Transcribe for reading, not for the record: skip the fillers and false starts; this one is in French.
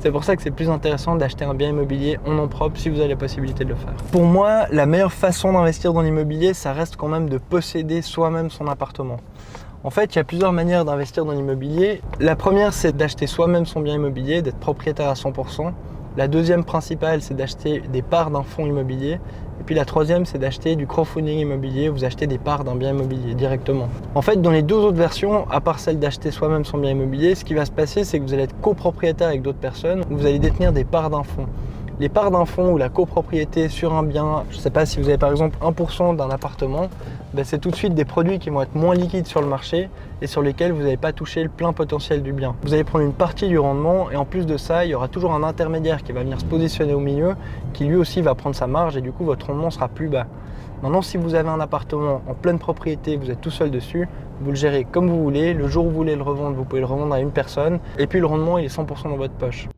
C'est pour ça que c'est plus intéressant d'acheter un bien immobilier en nom propre si vous avez la possibilité de le faire. Pour moi, la meilleure façon d'investir dans l'immobilier, ça reste quand même de posséder soi-même son appartement. En fait, il y a plusieurs manières d'investir dans l'immobilier. La première, c'est d'acheter soi-même son bien immobilier, d'être propriétaire à 100%. La deuxième principale, c'est d'acheter des parts d'un fonds immobilier. Et puis la troisième, c'est d'acheter du crowdfunding immobilier, vous achetez des parts d'un bien immobilier directement. En fait, dans les deux autres versions, à part celle d'acheter soi-même son bien immobilier, ce qui va se passer, c'est que vous allez être copropriétaire avec d'autres personnes, où vous allez détenir des parts d'un fonds. Les parts d'un fonds ou la copropriété sur un bien, je ne sais pas si vous avez par exemple 1% d'un appartement, c'est tout de suite des produits qui vont être moins liquides sur le marché et sur lesquels vous n'allez pas toucher le plein potentiel du bien. Vous allez prendre une partie du rendement et en plus de ça, il y aura toujours un intermédiaire qui va venir se positionner au milieu, qui lui aussi va prendre sa marge et du coup votre rendement sera plus bas. Maintenant, si vous avez un appartement en pleine propriété, vous êtes tout seul dessus, vous le gérez comme vous voulez, le jour où vous voulez le revendre, vous pouvez le revendre à une personne et puis le rendement il est 100% dans votre poche.